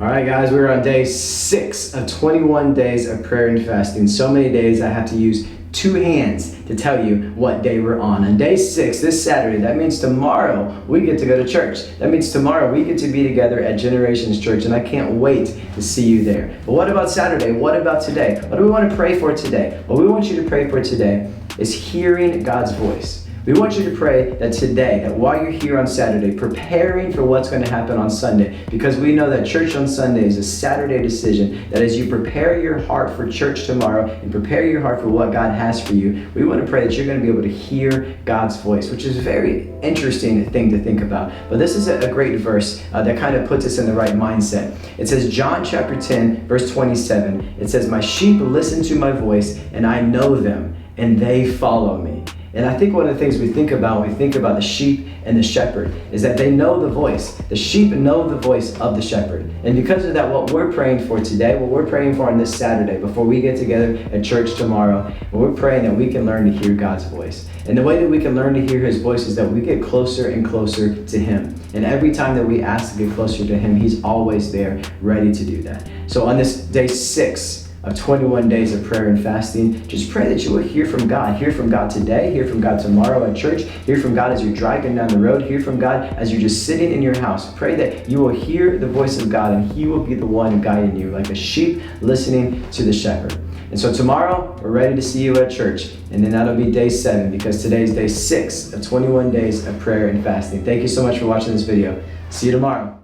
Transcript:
All right, guys, we're on day 6 of 21 days of prayer and fasting. So many days I have to use 2 hands to tell you what day we're on. On day 6, this Saturday, that means tomorrow we get to go to church. That means tomorrow we get to be together at Generations Church, and I can't wait to see you there. But what about Saturday? What about today? What do we want to pray for today? What we want you to pray for today is hearing God's voice. We want you to pray that today, that while you're here on Saturday, preparing for what's going to happen on Sunday, because we know that church on Sunday is a Saturday decision, that as you prepare your heart for church tomorrow and prepare your heart for what God has for you, we want to pray that you're going to be able to hear God's voice, which is a very interesting thing to think about. But this is a great verse that kind of puts us in the right mindset. It says, John chapter 10, verse 27, it says, "My sheep listen to my voice, and I know them, and they follow me." And I think one of the things we think about when we think about the sheep and the shepherd is that they know the voice. The sheep know the voice of the shepherd. And because of that, what we're praying for today, what we're praying for on this Saturday before we get together at church tomorrow, we're praying that we can learn to hear God's voice. And the way that we can learn to hear His voice is that we get closer and closer to Him. And every time that we ask to get closer to Him, He's always there, ready to do that. So on this day 6, of 21 days of prayer and fasting, just pray that you will hear from God. Hear from God today, hear from God tomorrow at church, hear from God as you're driving down the road, hear from God as you're just sitting in your house. Pray that you will hear the voice of God and He will be the one guiding you, like a sheep listening to the shepherd. And so tomorrow, we're ready to see you at church. And then that'll be day 7, because today is day 6 of 21 days of prayer and fasting. Thank you so much for watching this video. See you tomorrow.